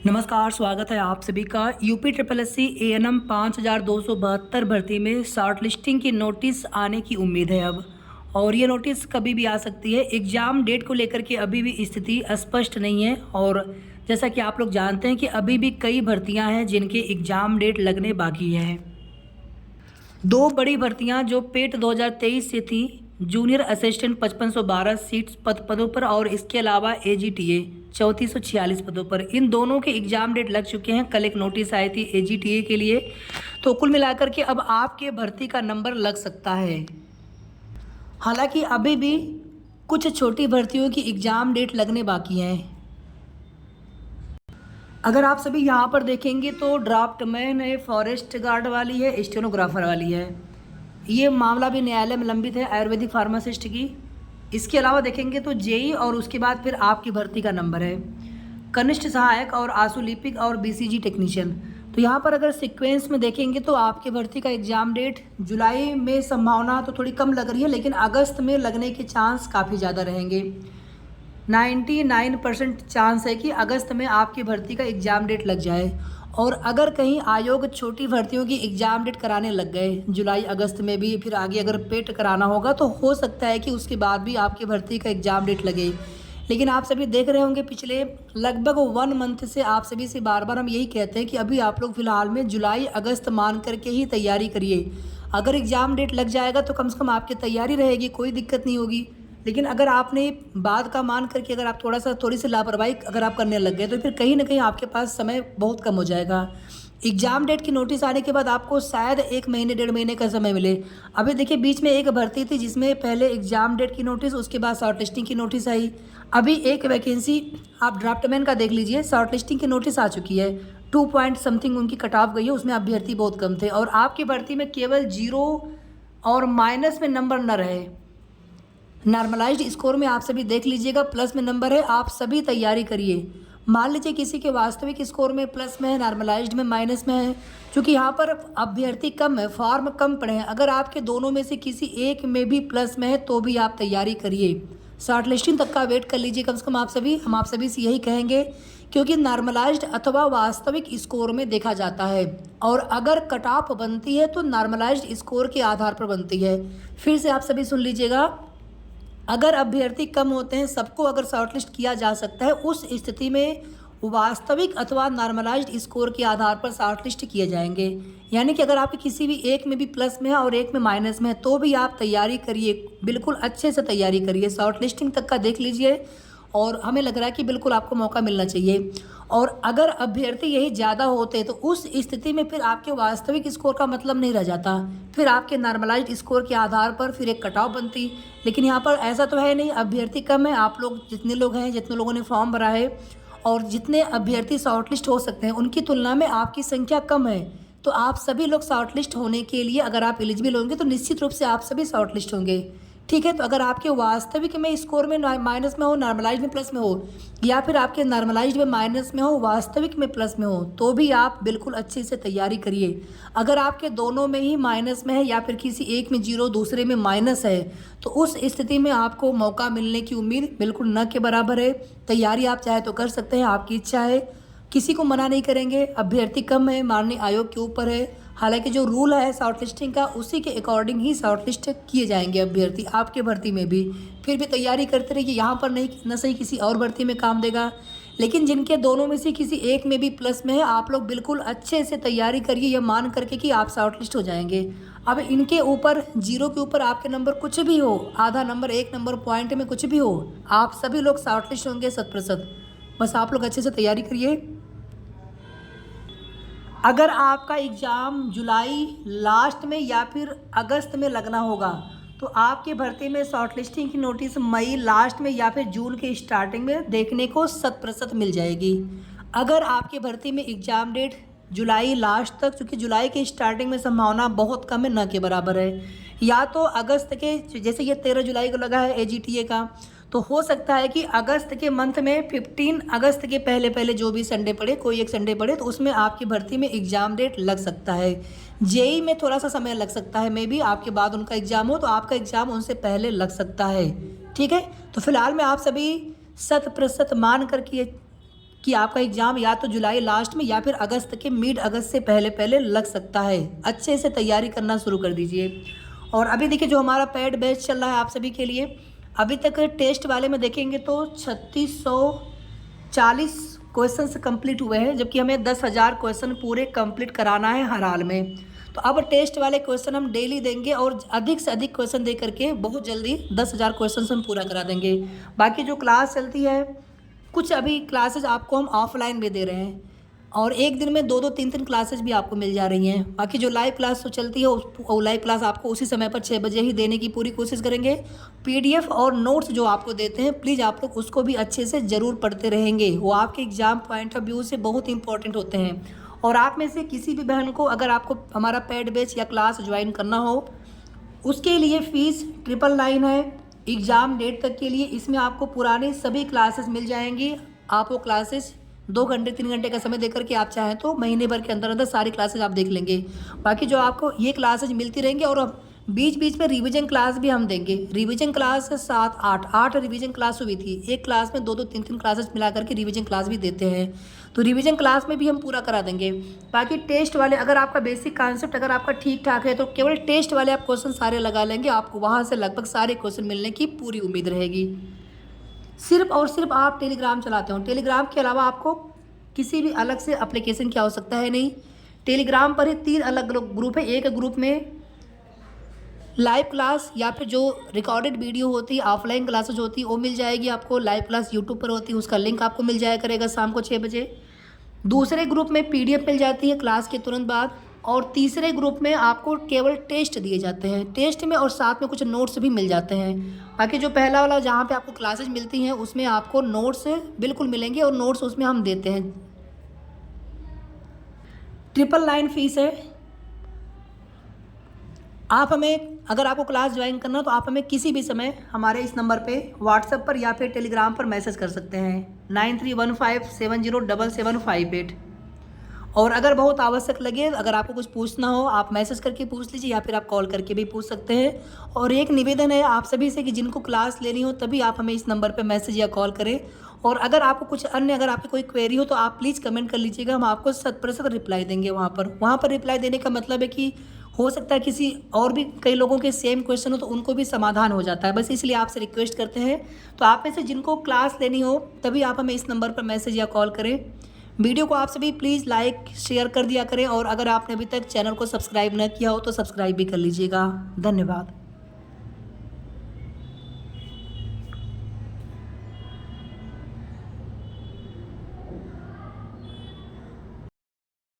नमस्कार, स्वागत है आप सभी का। UP triple S C ANM 5272 भर्ती में शॉर्ट लिस्टिंग की नोटिस आने की उम्मीद है अब। और ये नोटिस कभी भी आ सकती है। एग्ज़ाम डेट को लेकर के अभी भी स्थिति स्पष्ट नहीं है। और जैसा कि आप लोग जानते हैं कि अभी भी कई भर्तियां हैं जिनके एग्ज़ाम डेट लगने बाकी हैं। दो बड़ी भर्तियां जो पेट 2023 से थी, जूनियर असिस्टेंट 5512 सीट्स पदों पर, और इसके अलावा AGTA 3446 पदों पर। इन दोनों के एग्ज़ाम डेट लग चुके हैं। कल एक नोटिस आई थी AGTA के लिए। तो कुल मिलाकर के अब आपके भर्ती का नंबर लग सकता है। हालांकि अभी भी कुछ छोटी भर्तियों की एग्ज़ाम डेट लगने बाकी हैं। अगर आप सभी यहाँ पर देखेंगे तो ड्राफ्टमैन है, फॉरेस्ट गार्ड वाली है, स्टेनोग्राफर वाली है। ये मामला भी न्यायालय में लंबित है आयुर्वेदिक फार्मासिस्ट की। इसके अलावा देखेंगे तो जेई और उसके बाद फिर आपकी भर्ती का नंबर है कनिष्ठ सहायक और आशुलिपिक और BCG टेक्नीशियन। तो यहाँ पर अगर सीक्वेंस में देखेंगे तो आपकी भर्ती का एग्ज़ाम डेट जुलाई में संभावना तो थोड़ी कम लग रही है, लेकिन अगस्त में लगने के चांस काफ़ी ज़्यादा रहेंगे। 99% चांस है कि अगस्त में आपकी भर्ती का एग्ज़ाम डेट लग जाए। और अगर कहीं आयोग छोटी भर्तियों की एग्ज़ाम डेट कराने लग गए जुलाई अगस्त में भी, फिर आगे अगर पेट कराना होगा तो हो सकता है कि उसके बाद भी आपकी भर्ती का एग्ज़ाम डेट लगे। लेकिन आप सभी देख रहे होंगे पिछले लगभग 1 मंथ से आप सभी से बार बार हम यही कहते हैं कि अभी आप लोग फ़िलहाल में जुलाई अगस्त मान करके ही तैयारी करिए। अगर एग्ज़ाम डेट लग जाएगा तो कम से कम आपकी तैयारी रहेगी, कोई दिक्कत नहीं होगी। लेकिन अगर आपने बाद का मान करके अगर आप थोड़ी सी लापरवाही अगर आप करने लग गए तो फिर कहीं ना कहीं आपके पास समय बहुत कम हो जाएगा। एग्ज़ाम डेट की नोटिस आने के बाद आपको शायद 1 महीने 1.5 महीने का समय मिले। अभी देखिए बीच में एक भर्ती थी जिसमें पहले एग्ज़ाम डेट की नोटिस, उसके बाद शॉर्ट लिस्टिंग की नोटिस आई। अभी एक वैकेंसी आप ड्राफ्टमैन का देख लीजिए, शॉर्ट लिस्टिंग की नोटिस आ चुकी है। 2 पॉइंट समथिंग उनकी कट ऑफ गई है, उसमें अभ्यर्थी बहुत कम थे। और आपकी भर्ती में केवल 0 और माइनस में नंबर न रहे, नॉर्मलाइज्ड स्कोर में आप सभी देख लीजिएगा प्लस में नंबर है। आप सभी तैयारी करिए। मान लीजिए किसी के वास्तविक स्कोर में प्लस में है, नॉर्मलाइज्ड में माइनस में है, क्योंकि यहाँ पर अभ्यर्थी कम है, फॉर्म कम पड़े हैं। अगर आपके दोनों में से किसी एक में भी प्लस में है तो भी आप तैयारी करिए। शॉर्ट लिस्टिंग तक का वेट कर लीजिए कम से कम आप सभी। हम आप सभी से यही कहेंगे, क्योंकि नॉर्मलाइज्ड अथवा वास्तविक स्कोर में देखा जाता है। और अगर कट ऑफ बनती है तो नॉर्मलाइज्ड स्कोर के आधार पर बनती है। फिर से आप सभी सुन लीजिएगा, अगर अभ्यर्थी कम होते हैं, सबको अगर शॉर्टलिस्ट किया जा सकता है, उस स्थिति में वास्तविक अथवा नॉर्मलाइज्ड स्कोर के आधार पर शॉर्टलिस्ट किए जाएंगे। यानी कि अगर आपके किसी भी एक में भी प्लस में है और एक में माइनस में है तो भी आप तैयारी करिए, बिल्कुल अच्छे से तैयारी करिए। शॉर्टलिस्टिंग तक का देख लीजिए और हमें लग रहा है कि बिल्कुल आपको मौका मिलना चाहिए। और अगर अभ्यर्थी यही ज़्यादा होते तो उस स्थिति में फिर आपके वास्तविक स्कोर का मतलब नहीं रह जाता, फिर आपके नॉर्मलाइज्ड स्कोर के आधार पर फिर एक कट ऑफ बनती। लेकिन यहाँ पर ऐसा तो है नहीं, अभ्यर्थी कम है। आप लोग जितने लोग हैं, जितने लोगों ने फॉर्म भरा है और जितने अभ्यर्थी शॉर्टलिस्ट हो सकते हैं, उनकी तुलना में आपकी संख्या कम है। तो आप सभी लोग शॉर्टलिस्ट होने के लिए अगर आप एलिजिबल होंगे तो निश्चित रूप से आप सभी शॉर्टलिस्ट होंगे। ठीक है, तो अगर आपके वास्तविक में स्कोर में माइनस में हो, नॉर्मलाइज्ड में प्लस में हो, या फिर आपके नॉर्मलाइज्ड में माइनस में हो, वास्तविक में प्लस में हो, तो भी आप बिल्कुल अच्छे से तैयारी करिए। अगर आपके दोनों में ही माइनस में है या फिर किसी एक में 0 दूसरे में माइनस है तो उस स्थिति में आपको मौका मिलने की उम्मीद बिल्कुल न के बराबर है। तैयारी आप चाहे तो कर सकते हैं, आपकी इच्छा है, किसी को मना नहीं करेंगे। अभ्यर्थी कम है, माननीय आयोग के ऊपर है। हालांकि जो रूल है शॉर्टलिस्टिंग का, उसी के अकॉर्डिंग ही शॉर्टलिस्ट किए जाएंगे अभ्यर्थी आपके भर्ती में भी। फिर भी तैयारी करते रहिए, यहाँ पर नहीं न सही किसी और भर्ती में काम देगा। लेकिन जिनके दोनों में से किसी एक में भी प्लस में है, आप लोग बिल्कुल अच्छे से तैयारी करिए, यह मान करके कि आप शॉर्टलिस्ट हो जाएंगे। अब इनके ऊपर 0 के ऊपर आपके नंबर कुछ भी हो, आधा नंबर, 1 नंबर, पॉइंट में कुछ भी हो, आप सभी लोग शॉर्टलिस्ट होंगे 100%। बस आप लोग अच्छे से तैयारी करिए। अगर आपका एग्ज़ाम जुलाई लास्ट में या फिर अगस्त में लगना होगा तो आपके भर्ती में शॉर्टलिस्टिंग की नोटिस मई लास्ट में या फिर जून के स्टार्टिंग में देखने को 100% मिल जाएगी। अगर आपके भर्ती में एग्ज़ाम डेट जुलाई लास्ट तक, क्योंकि जुलाई के स्टार्टिंग में संभावना बहुत कम है, न के बराबर है, या तो अगस्त के, जैसे ये 13 जुलाई को लगा है AGTA का, तो हो सकता है कि अगस्त के मंथ में 15 अगस्त के पहले पहले जो भी संडे पड़े, कोई एक संडे पड़े, तो उसमें आपकी भर्ती में एग्ज़ाम डेट लग सकता है। जेई में थोड़ा सा समय लग सकता है, मे बी आपके बाद उनका एग्ज़ाम हो तो आपका एग्ज़ाम उनसे पहले लग सकता है। ठीक है, तो फिलहाल में आप सभी 100% मान करके कि आपका एग्ज़ाम या तो जुलाई लास्ट में या फिर अगस्त के मिड अगस्त से पहले पहले लग सकता है। अच्छे से तैयारी करना शुरू कर दीजिए। और अभी देखिए जो हमारा पेड बैच चल रहा है आप सभी के लिए, अभी तक टेस्ट वाले में देखेंगे तो 3640 क्वेश्चंस कंप्लीट हुए हैं, जबकि हमें 10,000 क्वेश्चन पूरे कंप्लीट कराना है हर हाल में। तो अब टेस्ट वाले क्वेश्चन हम डेली देंगे और अधिक से अधिक क्वेश्चन दे करके बहुत जल्दी 10,000 क्वेश्चन हम पूरा करा देंगे। बाकी जो क्लास चलती है, कुछ अभी क्लासेस आपको हम ऑफलाइन भी दे रहे हैं और एक दिन में 2-2 3-3 क्लासेस भी आपको मिल जा रही हैं। बाकी जो लाइव क्लास तो चलती है वो लाइव क्लास आपको उसी समय पर 6 बजे ही देने की पूरी कोशिश करेंगे। पीडीएफ और नोट्स जो आपको देते हैं प्लीज़ आप लोग उसको भी अच्छे से ज़रूर पढ़ते रहेंगे, वो आपके एग्ज़ाम पॉइंट ऑफ व्यू से बहुत इंपॉर्टेंट होते हैं। और आप में से किसी भी बहन को अगर आपको हमारा पेड बैच या क्लास ज्वाइन करना हो, उसके लिए फ़ीस 999 है एग्ज़ाम डेट तक के लिए। इसमें आपको पुराने सभी क्लासेस मिल जाएंगी। आप वो क्लासेस 2 घंटे 3 घंटे का समय देकर के आप चाहें तो महीने भर के अंदर अंदर सारी क्लासेस आप देख लेंगे। बाकी जो आपको ये क्लासेज मिलती रहेंगी और बीच बीच में रिवीजन क्लास भी हम देंगे। रिवीजन क्लास 7-8 रिवीजन क्लास हुई थी, एक क्लास में 2-2 3-3 क्लासेस मिला करके रिवीजन क्लास भी देते हैं, तो रिवीजन क्लास में भी हम पूरा करा देंगे। बाकी टेस्ट वाले अगर आपका बेसिक कॉन्सेप्ट अगर आपका ठीक ठाक है तो केवल टेस्ट वाले आप क्वेश्चन सारे लगा लेंगे, आपको वहाँ से लगभग सारे क्वेश्चन मिलने की पूरी उम्मीद रहेगी। सिर्फ और सिर्फ आप टेलीग्राम चलाते हो, टेलीग्राम के अलावा आपको किसी भी अलग से एप्लीकेशन की आवश्यकता है नहीं। टेलीग्राम पर ही 3 अलग अलग ग्रुप है। एक ग्रुप में लाइव क्लास या फिर जो रिकॉर्डेड वीडियो होती है, ऑफलाइन क्लासेज होती है, वो मिल जाएगी आपको। लाइव क्लास यूट्यूब पर होती है, उसका लिंक आपको मिल जाया करेगा शाम को 6 बजे। दूसरे ग्रुप में पीडीएफ मिल जाती है क्लास के तुरंत बाद। और तीसरे ग्रुप में आपको केवल टेस्ट दिए जाते हैं, टेस्ट में और साथ में कुछ नोट्स भी मिल जाते हैं। बाकी जो पहला वाला जहाँ पे आपको क्लासेज मिलती हैं उसमें आपको नोट्स बिल्कुल मिलेंगे और नोट्स उसमें हम देते हैं। 999 फीस है। आप हमें अगर आपको क्लास ज्वाइन करना हो तो आप हमें किसी भी समय हमारे इस नंबर पे व्हाट्सएप पर या फिर टेलीग्राम पर मैसेज कर सकते हैं 9315707758। और अगर बहुत आवश्यक लगे, अगर आपको कुछ पूछना हो आप मैसेज करके पूछ लीजिए या फिर आप कॉल करके भी पूछ सकते हैं। और एक निवेदन है आप सभी से कि जिनको क्लास लेनी हो तभी आप हमें इस नंबर पर मैसेज या कॉल करें। और अगर आपको कुछ अन्य अगर आपकी कोई क्वेरी हो तो आप प्लीज़ कमेंट कर लीजिएगा, हम आपको 100% रिप्लाई देंगे। वहाँ पर रिप्लाई देने का मतलब है कि हो सकता है किसी और भी कई लोगों के सेम क्वेश्चन हो तो उनको भी समाधान हो जाता है, बस इसलिए आपसे रिक्वेस्ट करते हैं। तो आप में से जिनको क्लास लेनी हो तभी आप हमें इस नंबर पर मैसेज या कॉल करें। वीडियो को आप सभी प्लीज़ लाइक शेयर कर दिया करें और अगर आपने अभी तक चैनल को सब्सक्राइब न किया हो तो सब्सक्राइब भी कर लीजिएगा। धन्यवाद।